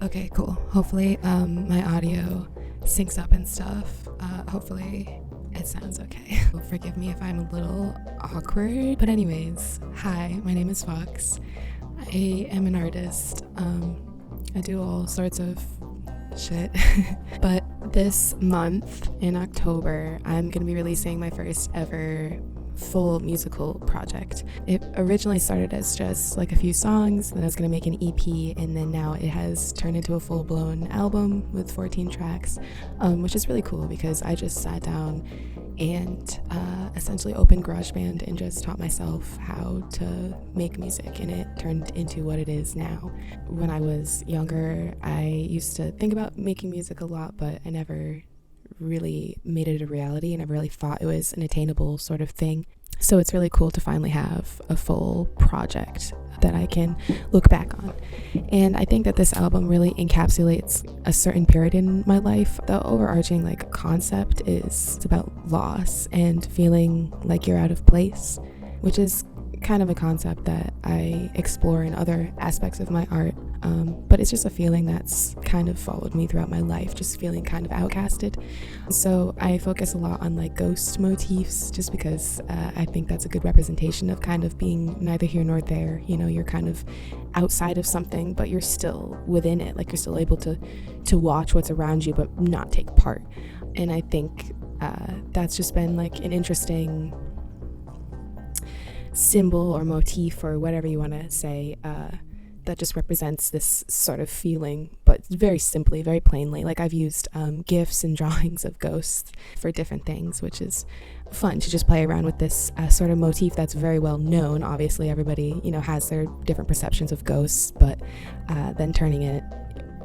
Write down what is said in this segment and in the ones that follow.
Okay, cool. Hopefully my audio syncs up and stuff. Hopefully it sounds okay. Forgive me if I'm a little awkward. But anyways, hi, my name is Fox. I am an artist. I do all sorts of shit. But this month in October, I'm going to be releasing my first ever full musical project. It originally started as just like a few songs, then I was going to make an EP, and then now it has turned into a full-blown album with 14 tracks, which is really cool because I just sat down and essentially opened GarageBand and just taught myself how to make music, and it turned into what it is now. When I was younger, I used to think about making music a lot, but I never really made it a reality, and I really thought it was an attainable sort of thing. So it's really cool to finally have a full project that I can look back on. And I think that this album really encapsulates a certain period in my life. The overarching concept is about loss and feeling like you're out of place, which is kind of a concept that I explore in other aspects of my art. But it's just a feeling that's kind of followed me throughout my life, just feeling kind of outcasted. So I focus a lot on ghost motifs, just because I think that's a good representation of kind of being neither here nor there. You know, you're kind of outside of something, but you're still within it. You're still able to watch what's around you, but not take part. And I think that's just been an interesting symbol or motif, or whatever you want to say, that just represents this sort of feeling, but very simply, very plainly. I've used GIFs and drawings of ghosts for different things, which is fun to just play around with this sort of motif that's very well known. Obviously, everybody, has their different perceptions of ghosts, but then turning it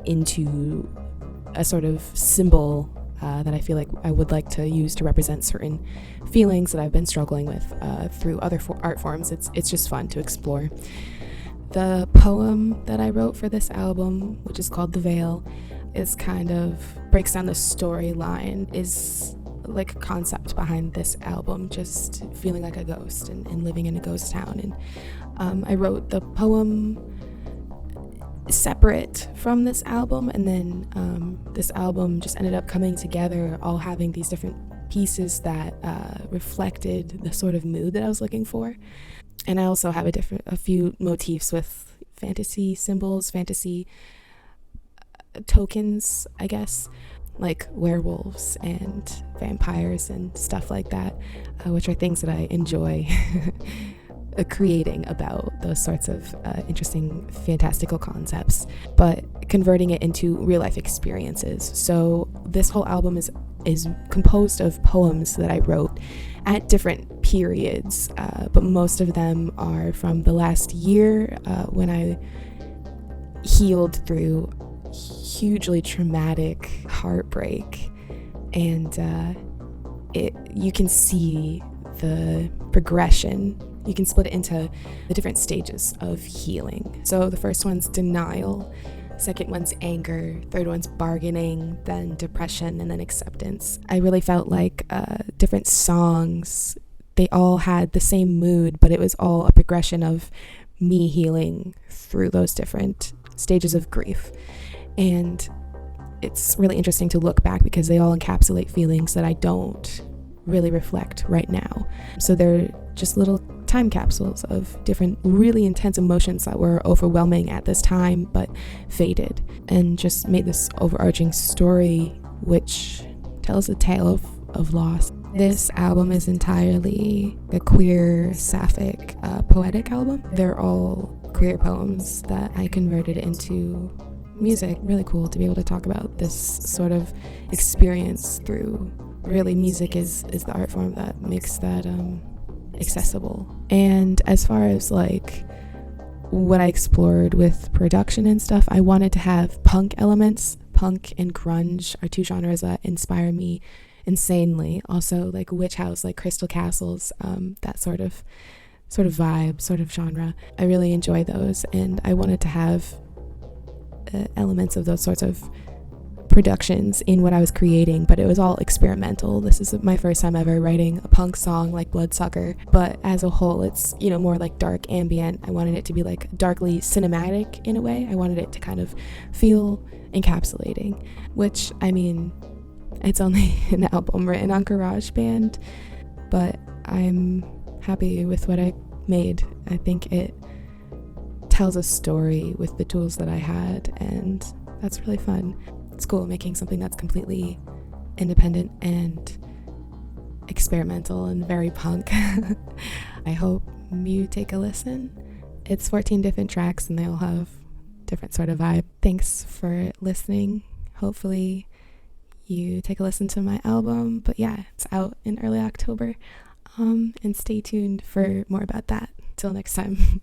into a sort of symbol that I feel like I would like to use to represent certain feelings that I've been struggling with through other art forms. It's just fun to explore. The poem that I wrote for this album, which is called The Veil, is kind of breaks down the storyline, is a concept behind this album, just feeling like a ghost and living in a ghost town. And I wrote the poem separate from this album, and then this album just ended up coming together, all having these different pieces that reflected the sort of mood that I was looking for. And I also have a few motifs with fantasy symbols, fantasy tokens, I guess, like werewolves and vampires and stuff like that, which are things that I enjoy creating about those sorts of interesting, fantastical concepts, but converting it into real life experiences. So this whole album is composed of poems that I wrote at different periods, but most of them are from the last year, when I healed through hugely traumatic heartbreak, and you can see the progression. You can split it into the different stages of healing. So the first one's denial, second one's anger, third one's bargaining, then depression, and then acceptance. I really felt like different songs, they all had the same mood, but it was all a progression of me healing through those different stages of grief. And it's really interesting to look back because they all encapsulate feelings that I don't really reflect right now. So they're just little time capsules of different really intense emotions that were overwhelming at this time but faded, and just made this overarching story which tells a tale of loss. This album is entirely a queer, sapphic, poetic album. They're all queer poems that I converted into music. Really cool to be able to talk about this sort of experience through, really, music is the art form that makes that accessible. And as far as what I explored with production and stuff, I wanted to have punk elements. Punk and grunge are two genres that inspire me insanely. Also witch house, Crystal Castles, that sort of vibe, sort of genre. I really enjoy those, and I wanted to have elements of those sorts of productions in what I was creating, but it was all experimental. This is my first time ever writing a punk song like Bloodsucker, but as a whole it's, you know, more like dark ambient. I wanted it to be like darkly cinematic in a way. I wanted it to kind of feel encapsulating, which, I mean, it's only an album written on GarageBand, but I'm happy with what I made. I think it tells a story with the tools that I had, and that's really fun. It's cool making something that's completely independent and experimental and very punk. I hope you take a listen. It's 14 different tracks and they all have different sort of vibe. Thanks for listening. Hopefully you take a listen to my album, but yeah, it's out in early October, and stay tuned for more about that. Till next time.